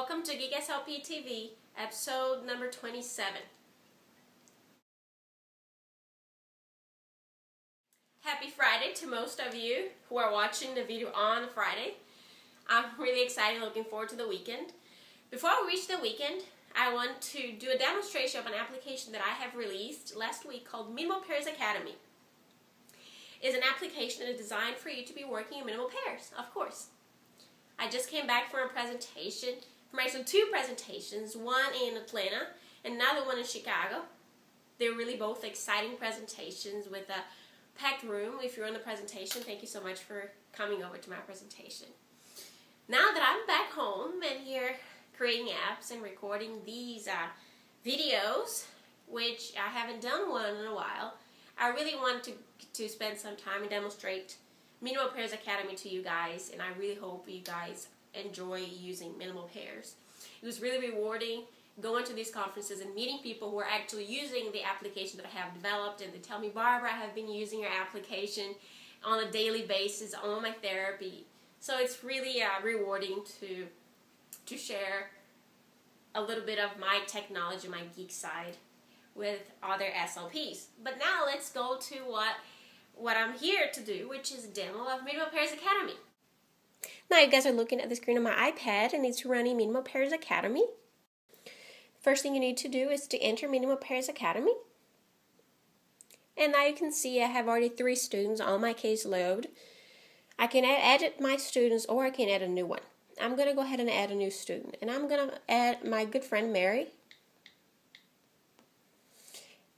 Welcome to Geek SLP TV, episode number 27. Happy Friday to most of you who are watching the video on Friday. I'm really excited, looking forward to the weekend. Before we reach the weekend, I want to do a demonstration of an application that I have released last week called Minimal Pairs Academy. It's an application that is designed for you to be working in minimal pairs, of course. I just came back from a presentation, from actually two presentations, one in Atlanta and another one in Chicago. They're really both exciting presentations with a packed room. If you're on the presentation, thank you so much for coming over to my presentation. Now that I'm back home and here creating apps and recording these videos, which I haven't done one in a while, I really want to spend some time and demonstrate Minimal Pairs Academy to you guys, and I really hope you guys enjoy using minimal pairs. It was really rewarding going to these conferences and meeting people who are actually using the application that I have developed, and they tell me, Barbara, I have been using your application on a daily basis on my therapy. So it's really rewarding to share a little bit of my technology, my geek side, with other SLPs. But now let's go to what I'm here to do, which is a demo of Minimal Pairs Academy. Now you guys are looking at the screen of my iPad and it's running Minimal Pairs Academy. First thing you need to do is to enter Minimal Pairs Academy. And now you can see I have already 3 students on my caseload. I can edit my students or I can add a new one. I'm going to go ahead and add a new student. And I'm going to add my good friend Mary.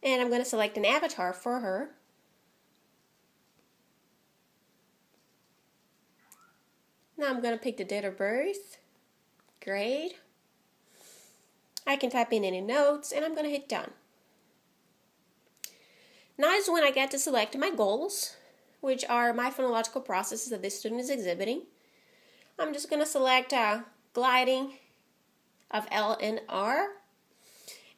And I'm going to select an avatar for her. Now I'm going to pick the date of birth, grade. I can type in any notes and I'm going to hit done. Now is when I get to select my goals, which are my phonological processes that this student is exhibiting. I'm just going to select gliding of L and R.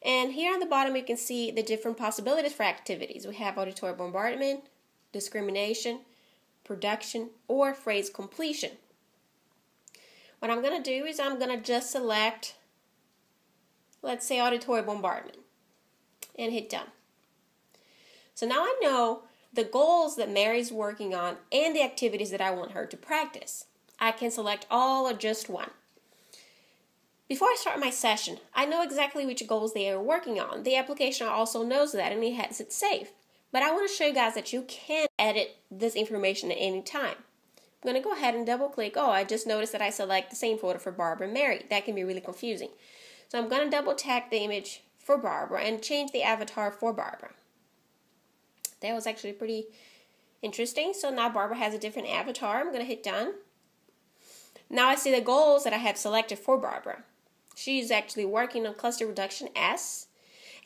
And here on the bottom you can see the different possibilities for activities. We have auditory bombardment, discrimination, production, or phrase completion. What I'm going to do is I'm going to just select, let's say, auditory bombardment and hit done. So now I know the goals that Mary's working on and the activities that I want her to practice. I can select all or just one. Before I start my session, I know exactly which goals they are working on. The application also knows that and it has it saved. But I want to show you guys that you can edit this information at any time. I'm going to go ahead and double click. Oh, I just noticed that I select the same photo for Barbara and Mary. That can be really confusing. So I'm going to double tap the image for Barbara and change the avatar for Barbara. That was actually pretty interesting. So now Barbara has a different avatar. I'm going to hit done. Now I see the goals that I have selected for Barbara. She's actually working on cluster reduction S.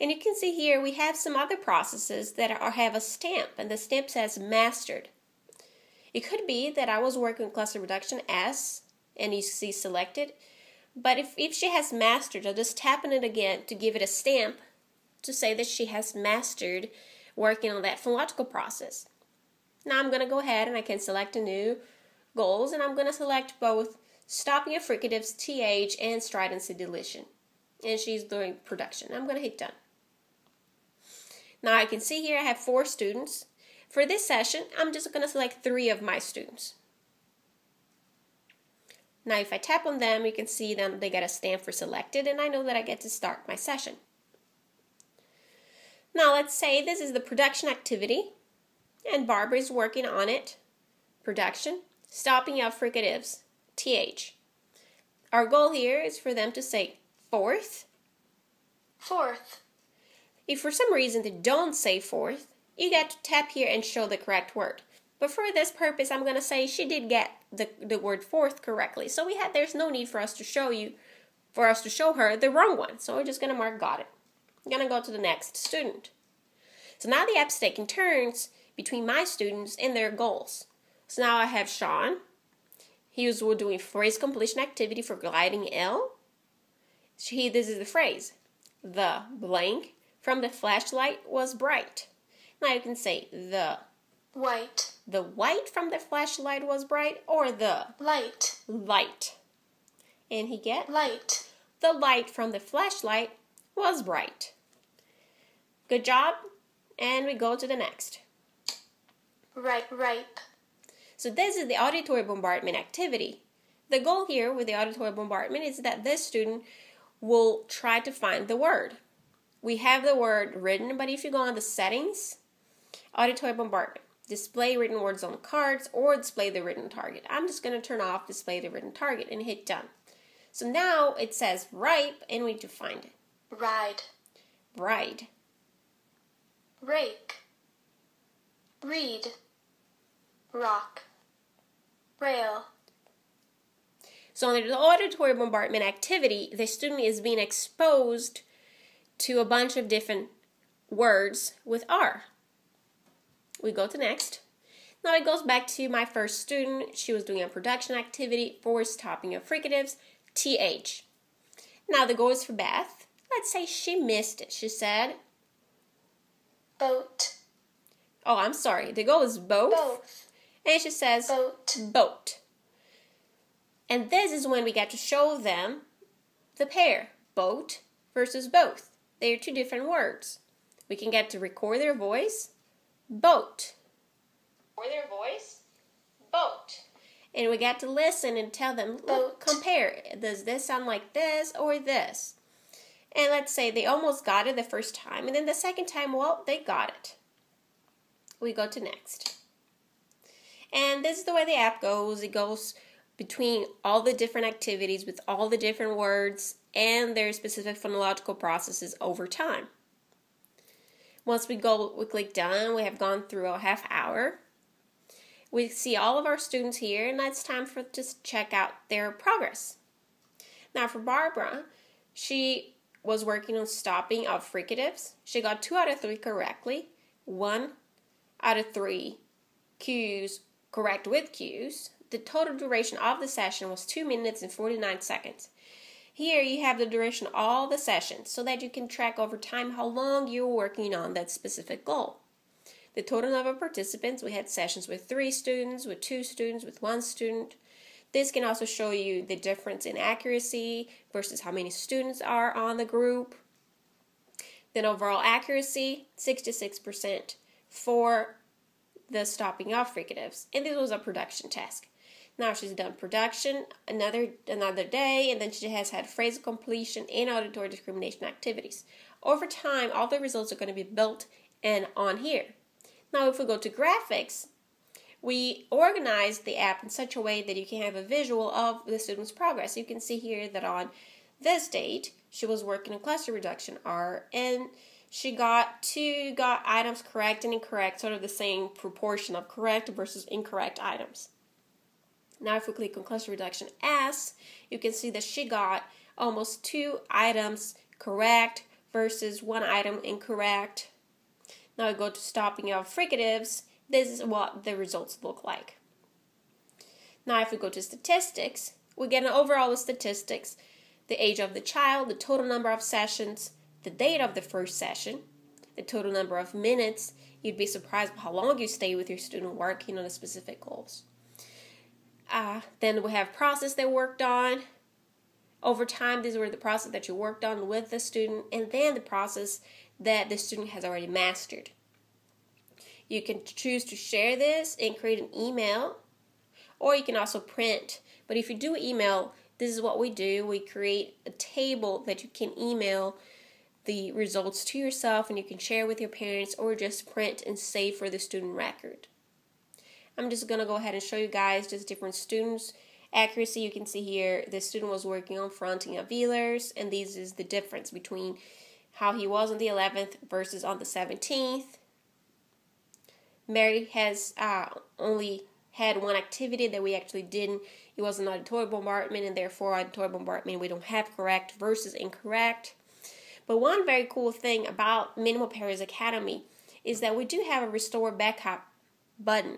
And you can see here we have some other processes that have a stamp, and the stamp says mastered. It could be that I was working on cluster reduction S, and you see selected. But if she has mastered, I'll just tap on it again to give it a stamp to say that she has mastered working on that phonological process. Now I'm going to go ahead and I can select a new goals, and I'm going to select both stopping of fricatives, TH, and stridency deletion. And she's doing production. I'm going to hit done. Now I can see here I have 4 students. For this session, I'm just going to select 3 of my students. Now if I tap on them, you can see them, they get a stamp for selected, and I know that I get to start my session. Now let's say this is the production activity, and Barbara is working on it. Production, stopping of fricatives, TH. Our goal here is for them to say fourth. Fourth. If for some reason they don't say fourth, you get to tap here and show the correct word. But for this purpose, I'm going to say she did get the word fourth correctly. So there's no need for us to show her the wrong one. So we're just going to mark got it. I'm going to go to the next student. So now the app's taking turns between my students and their goals. So now I have Sean. He was doing phrase completion activity for gliding L. This is the phrase. The blank from the flashlight was bright. Now you can say the white. The white from the flashlight was bright, or the light. Light. And he get light. the light from the flashlight was bright. Good job, and we go to the next. Ripe. So this is the auditory bombardment activity. The goal here with the auditory bombardment is that this student will try to find the word. We have the word written, but if you go on the settings, auditory bombardment, display written words on cards or display the written target. I'm just going to turn off display the written target and hit done. So now it says ripe and we need to find it. Ride. Rake. Read. Rock. Rail. So under the auditory bombardment activity, the student is being exposed to a bunch of different words with R. We go to next. Now it goes back to my first student. She was doing a production activity for stopping of fricatives, TH. Now the goal is for Beth. Let's say she missed it. She said, boat. Oh, I'm sorry. The goal is both. And she says, boat. And this is when we get to show them the pair, boat versus both. They are two different words. We can get to record their voice, boat. Or their voice, boat. And we get to listen and tell them, look, compare. Does this sound like this or this? And let's say they almost got it the first time, and then the second time, well, they got it. We go to next. And this is the way the app goes. It goes between all the different activities with all the different words and their specific phonological processes over time. Once we click done, we have gone through a half hour. We see all of our students here, and it's time for just check out their progress. Now for Barbara, she was working on stopping of fricatives. She got 2 out of 3 correctly, 1 out of 3 cues correct with cues. The total duration of the session was 2 minutes and 49 seconds. Here you have the duration of all the sessions so that you can track over time how long you're working on that specific goal. The total number of participants, we had sessions with 3 students, with 2 students, with 1 student. This can also show you the difference in accuracy versus how many students are on the group. Then overall accuracy, 66% for the stopping of fricatives. And this was a production task. Now she's done production another day, and then she has had phrasal completion and auditory discrimination activities. Over time, all the results are going to be built and on here. Now if we go to graphics, we organized the app in such a way that you can have a visual of the student's progress. You can see here that on this date, she was working on cluster reduction R, and she got 2 items correct and incorrect, sort of the same proportion of correct versus incorrect items. Now if we click on cluster reduction S, you can see that she got almost 2 items correct versus 1 item incorrect. Now we go to stopping of fricatives. This is what the results look like. Now if we go to statistics, we get an overall statistics, the age of the child, the total number of sessions, the date of the first session, the total number of minutes. You'd be surprised by how long you stay with your student working on a specific goals. Then we have process they worked on. Over time, these were the process that you worked on with the student, and then the process that the student has already mastered. You can choose to share this and create an email, or you can also print. But if you do email, this is what we do. We create a table that you can email the results to yourself, and you can share with your parents or just print and save for the student record. I'm just going to go ahead and show you guys just different students. Accuracy, you can see here, the student was working on fronting of velars, and this is the difference between how he was on the 11th versus on the 17th. Mary has only had 1 activity that we actually didn't. It was an auditory bombardment, and therefore auditory bombardment we don't have correct versus incorrect. But one very cool thing about Minimal Pairs Academy is that we do have a restore backup button.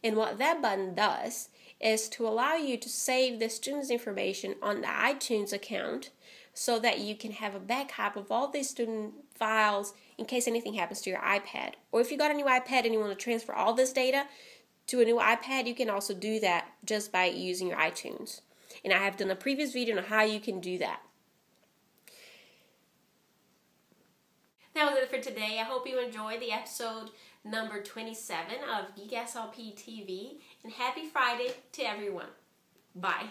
And what that button does is to allow you to save the student's information on the iTunes account so that you can have a backup of all these student files in case anything happens to your iPad. Or if you got a new iPad and you want to transfer all this data to a new iPad, you can also do that just by using your iTunes. And I have done a previous video on how you can do that. That was it for today. I hope you enjoyed the episode number 27 of Geek SLP TV. And happy Friday to everyone. Bye.